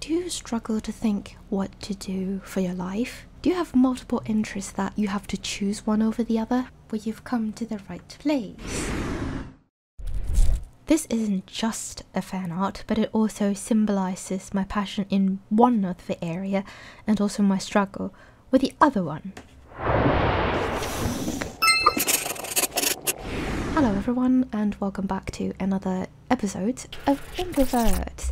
Do you struggle to think what to do for your life? Do you have multiple interests that you have to choose one over the other? Well, you've come to the right place. This isn't just a fan art, but it also symbolizes my passion in one of the area and also my struggle with the other one. Hello everyone, and welcome back to another episode of Introverts.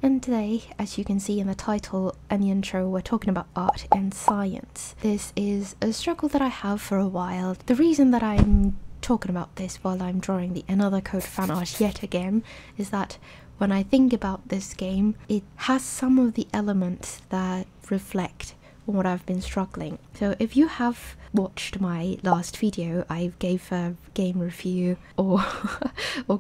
And today, as you can see in the title and the intro, we're talking about art and science. This is a struggle that I have for a while. The reason that I'm talking about this while I'm drawing the Another Code fan art yet again is that when I think about this game, it has some of the elements that reflect on what I've been struggling. So if you have watched my last video, I gave a game review or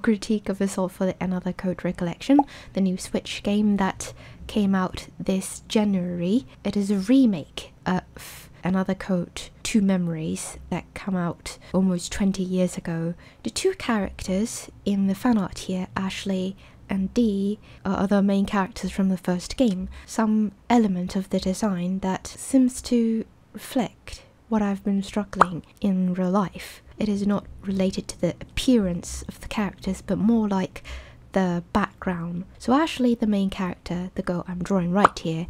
critique of Assault for the Another Code Recollection, the new Switch game that came out this January. It is a remake of Another Code 2 Memories that came out almost 20 years ago. The two characters in the fan art here, Ashley and Dee, are the main characters from the first game. Some element of the design that seems to reflect what I've been struggling in real life. It is not related to the appearance of the characters, but more like the background. So Ashley, the main character, the girl I'm drawing right here,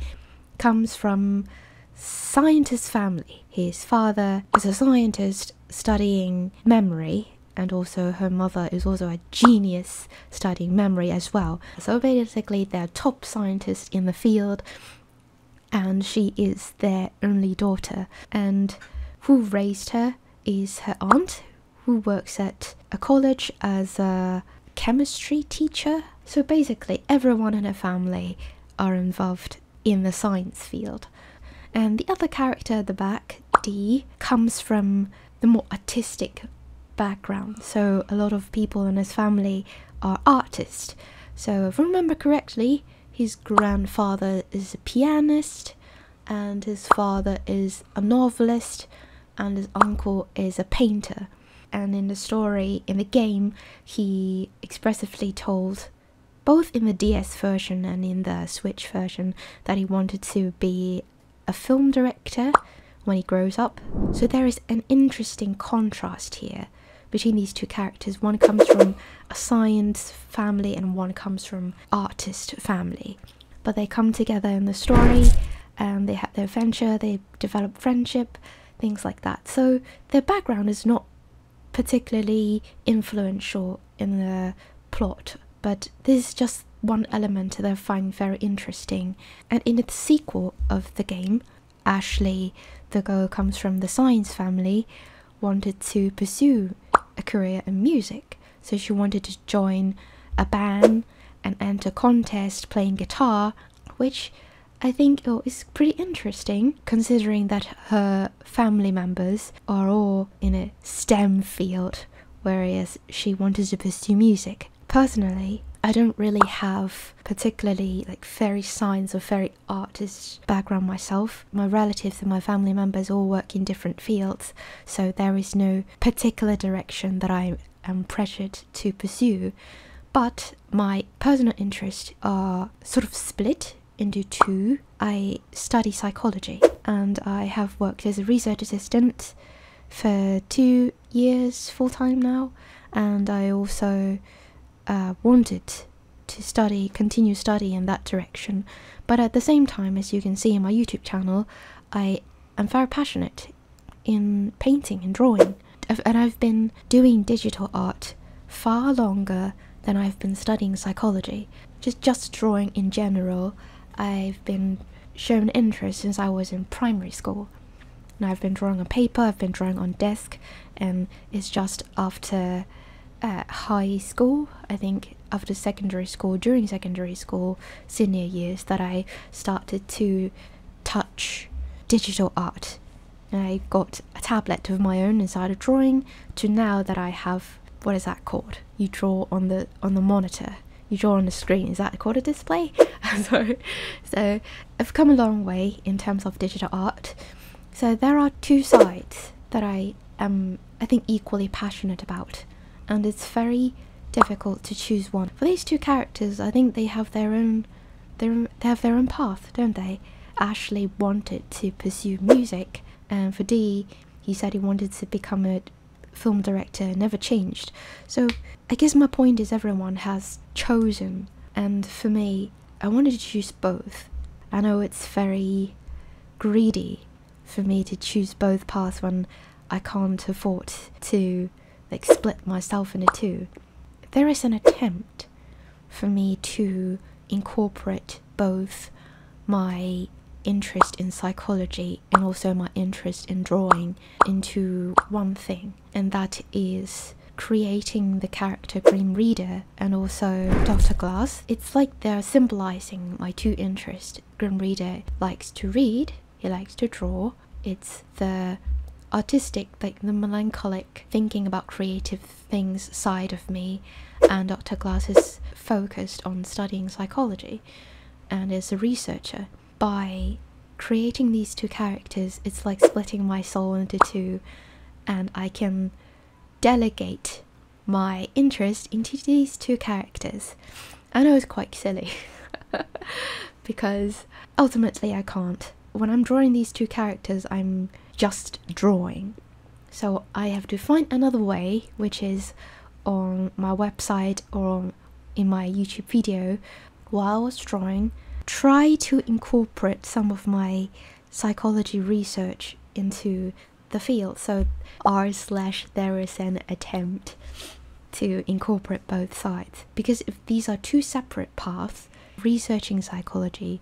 comes from scientist family. His father is a scientist studying memory, and also her mother is also a genius studying memory as well. So basically they're top scientists in the field, and she is their only daughter. And who raised her is her aunt, who works at a college as a chemistry teacher. So basically everyone in her family are involved in the science field. And the other character at the back, Dee, comes from the more artistic background. So a lot of people in his family are artists. So if I remember correctly, his grandfather is a pianist, and his father is a novelist, and his uncle is a painter. And in the story, in the game, he expressively told, both in the DS version and in the Switch version, that he wanted to be a film director when he grows up. So there is an interesting contrast here between these two characters. One comes from a science family and one comes from artist family, but they come together in the story and they have their adventure, they develop friendship, things like that. So their background is not particularly influential in the plot, but this is just one element that I find very interesting. And in the sequel of the game, Ashley, the girl comes from the science family, wanted to pursue a career in music. So she wanted to join a band and enter contest playing guitar, which I think is pretty interesting considering that her family members are all in a STEM field, whereas she wanted to pursue music. Personally, I don't really have particularly very science or very artist background myself. My relatives and my family members all work in different fields, so there is no particular direction that I am pressured to pursue. But my personal interests are sort of split into two. I study psychology, and I have worked as a research assistant for 2 years full-time now, and I also wanted to continue study in that direction. But at the same time, as you can see in my YouTube channel, I am very passionate in painting and drawing, and I've been doing digital art far longer than I've been studying psychology. Just drawing in general, I've been shown interest since I was in primary school. And I've been drawing on paper, I've been drawing on desk, and it's just after high school, I think after secondary school, during secondary school senior years, that I started to touch digital art. And I got a tablet of my own and started drawing, to now that I have, what is that called? You draw on the monitor. You draw on the screen. Is that called a display? So I've come a long way in terms of digital art. So there are two sides that I am, I think, equally passionate about, and it's very difficult to choose one. For these two characters, I think they have their own they have their own path, don't they? Ashley wanted to pursue music, and for D, he said he wanted to become a film director, never changed. So I guess my point is everyone has chosen, and for me, I wanted to choose both. I know it's very greedy for me to choose both paths when I can't afford to like split myself into two. There is an attempt for me to incorporate both my interest in psychology and also my interest in drawing into one thing, and that is creating the character Grim Reader and also Dr. Glass. It's like they're symbolizing my two interests. Grim Reader likes to read, he likes to draw. It's the artistic, like the melancholic thinking about creative things side of me, and Dr. Glass is focused on studying psychology and is a researcher. By creating these two characters, it's like splitting my soul into two, and I can delegate my interest into these two characters. I know it's quite silly because ultimately I can't. When I'm drawing these two characters, I'm just drawing. So I have to find another way, which is on my website or in my YouTube video. While I was drawing, try to incorporate some of my psychology research into the field. So r/there is an attempt to incorporate both sides, because if these are two separate paths, researching psychology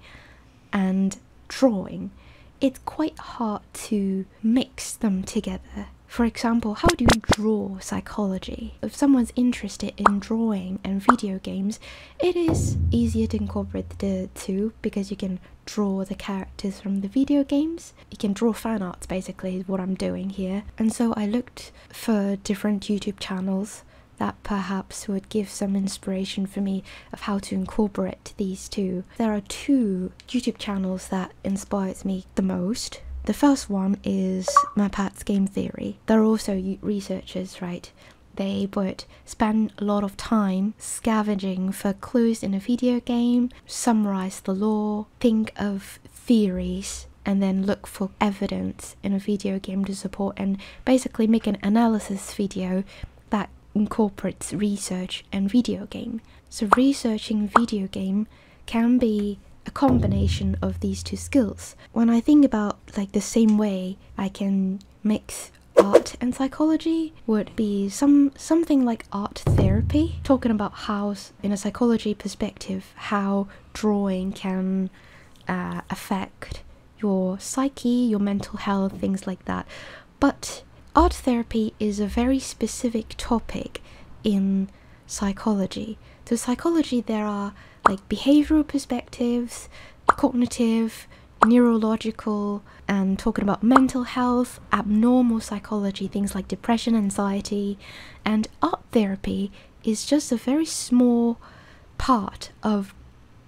and drawing, it's quite hard to mix them together. For example, how do you draw psychology? If someone's interested in drawing and video games, it is easier to incorporate the two because you can draw the characters from the video games. You can draw fan arts, basically, is what I'm doing here. And so I looked for different YouTube channels that perhaps would give some inspiration for me of how to incorporate these two. There are two YouTube channels that inspires me the most. The first one is My Pat's Game Theory. They're also researchers, right? They would spend a lot of time scavenging for clues in a video game, summarize the lore, think of theories, and then look for evidence in a video game to support, and basically make an analysis video that incorporates research and video game. So researching video game can be a combination of these two skills. When I think about like the same way I can mix art and psychology would be something like art therapy, talking about how in a psychology perspective how drawing can affect your psyche, your mental health, things like that. But art therapy is a very specific topic in psychology. So psychology, there are like behavioral perspectives, cognitive, neurological, and talking about mental health, abnormal psychology, things like depression, anxiety, and art therapy is just a very small part of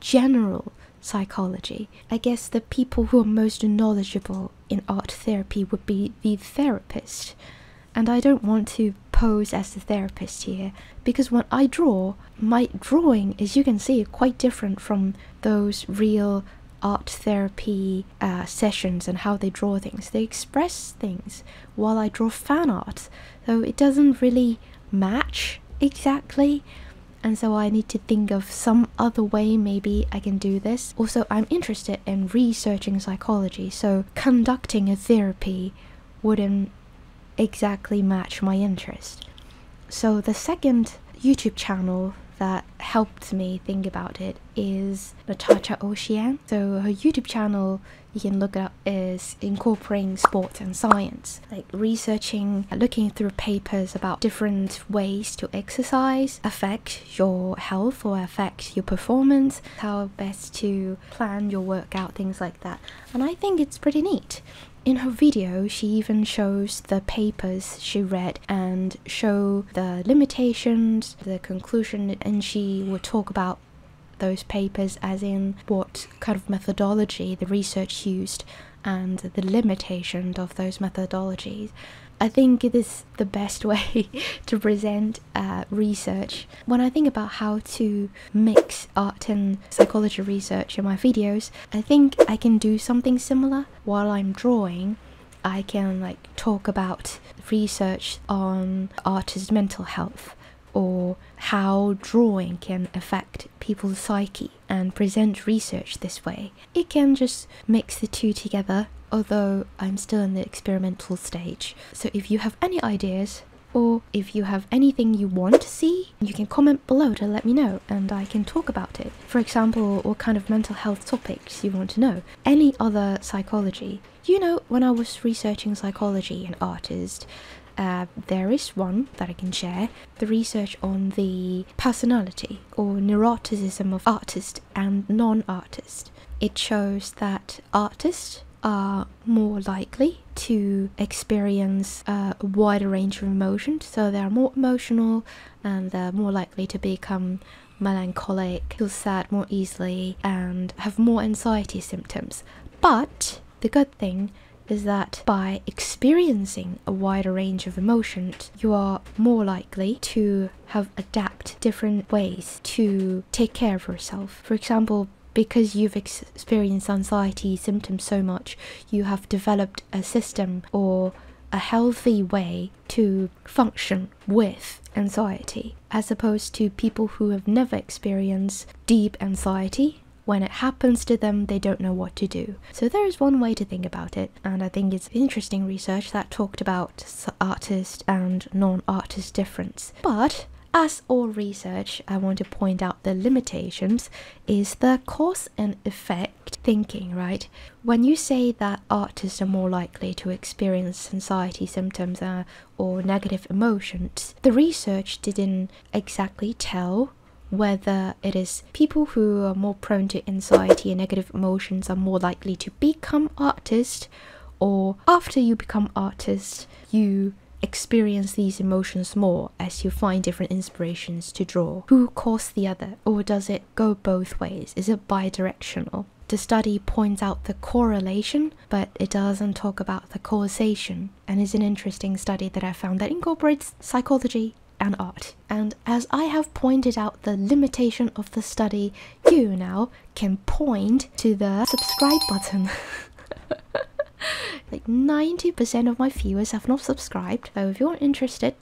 general psychology. I guess the people who are most knowledgeable in art therapy would be the therapist. And I don't want to pose as the therapist here, because when I draw, my drawing, as you can see, quite different from those real art therapy sessions and how they draw things. They express things while I draw fan art, so it doesn't really match exactly. And so I need to think of some other way maybe I can do this. Also, I'm interested in researching psychology, so conducting a therapy wouldn't exactly match my interest. So the second YouTube channel that helped me think about it is Natasha Ocean. So her YouTube channel, you can look it up, is incorporating sports and science, like researching, looking through papers about different ways to exercise affect your health or affect your performance, how best to plan your workout, things like that. And I think it's pretty neat. In her video, she even shows the papers she read and show the limitations, the conclusion, and she would talk about those papers, as in what kind of methodology the research used and the limitation of those methodologies. I think it is the best way to present research. When I think about how to mix art and psychology research in my videos, I think I can do something similar. While I'm drawing, I can talk about research on artists' mental health, or how drawing can affect people's psyche, and present research this way. It can just mix the two together, although I'm still in the experimental stage. So if you have any ideas, or if you have anything you want to see, you can comment below to let me know and I can talk about it. For example, what kind of mental health topics you want to know. Any other psychology. When I was researching psychology and artists, there is one that I can share, the research on the personality or neuroticism of artists and non-artists. It shows that artists are more likely to experience a wider range of emotions, so they're more emotional and they're more likely to become melancholic, feel sad more easily, and have more anxiety symptoms. But the good thing is that by experiencing a wider range of emotions, you are more likely to adapt different ways to take care of yourself. For example, because you've experienced anxiety symptoms so much, you have developed a system or a healthy way to function with anxiety, as opposed to people who have never experienced deep anxiety. When it happens to them, they don't know what to do. So there is one way to think about it, and I think it's interesting research that talked about artist and non-artist difference. But as all research, I want to point out the limitations is the cause and effect thinking, right? When you say that artists are more likely to experience anxiety symptoms or negative emotions, the research didn't exactly tell whether it is people who are more prone to anxiety and negative emotions are more likely to become artists, or after you become artists, you experience these emotions more as you find different inspirations to draw. Who caused the other? Or does it go both ways? Is it bi-directional? The study points out the correlation, but it doesn't talk about the causation, and is an interesting study that I found that incorporates psychology and art. And as I have pointed out the limitation of the study, you now can point to the subscribe button. 90% of my viewers have not subscribed, so if you're interested,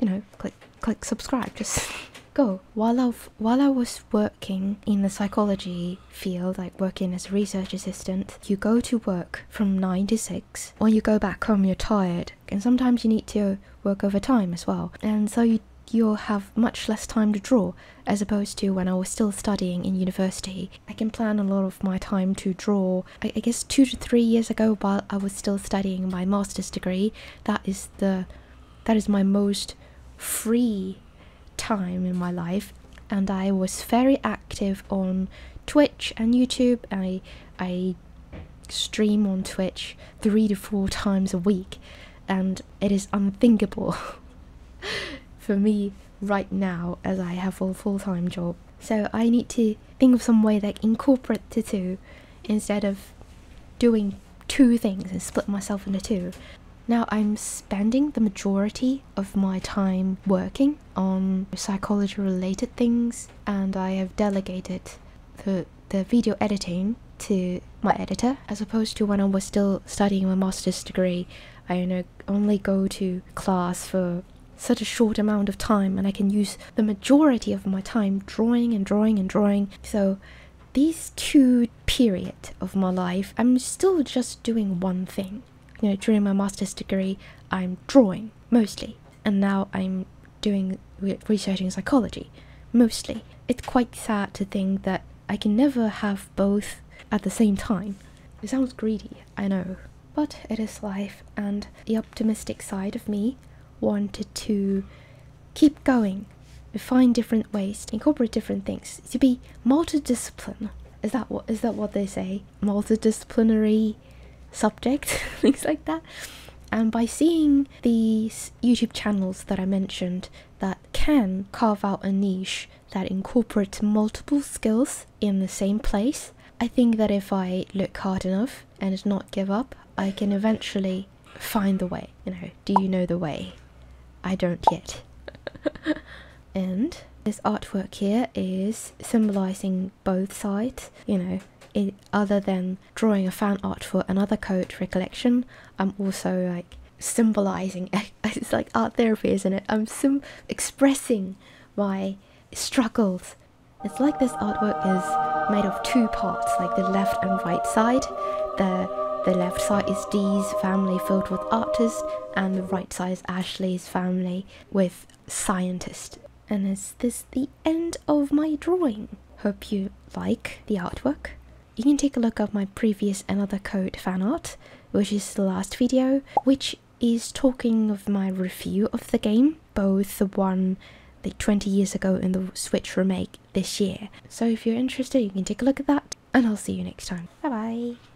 click subscribe, just go. While I was working in the psychology field, working as a research assistant, you go to work from 9 to 6. When you go back home, you're tired, and sometimes you need to work overtime as well, and so you'll have much less time to draw, as opposed to when I was still studying in university. I can plan a lot of my time to draw. I guess 2 to 3 years ago, while I was still studying my master's degree, that is my most free time in my life, and I was very active on Twitch and YouTube. I stream on Twitch 3 to 4 times a week, and it is unthinkable for me right now, as I have a full-time job. So I need to think of some way that incorporate the two, instead of doing 2 things and split myself into 2. Now I'm spending the majority of my time working on psychology related things, and I have delegated the video editing to my editor, as opposed to when I was still studying my master's degree. I only go to class for such a short amount of time, and I can use the majority of my time drawing and drawing and drawing. So these 2 periods of my life, I'm still just doing one thing. During my master's degree, I'm drawing mostly, and now I'm doing researching psychology mostly. It's quite sad to think that I can never have both at the same time. It sounds greedy, I know, but it is life, and the optimistic side of me wanted to keep going, find different ways to incorporate different things, to be multidisciplinary. Is that what they say? Multidisciplinary subject, things like that. And by seeing these YouTube channels that I mentioned that can carve out a niche that incorporates multiple skills in the same place. I think that if I look hard enough and not give up, I can eventually find the way. You know, do you know the way? I don't yet. And this artwork here is symbolizing both sides. You know, other than drawing a fan art for another code, Recollection, I'm also like symbolizing, it's like art therapy, isn't it? I'm expressing my struggles. It's like this artwork is made of two parts, like the left and right side. The left side is Dee's family filled with artists, and the right side is Ashley's family with scientists. And is this the end of my drawing? Hope you like the artwork. You can take a look at my previous Another Code fan art, which is the last video, which is talking of my review of the game, both the one like 20 years ago and the Switch remake this year. So if you're interested, you can take a look at that, and I'll see you next time. Bye bye!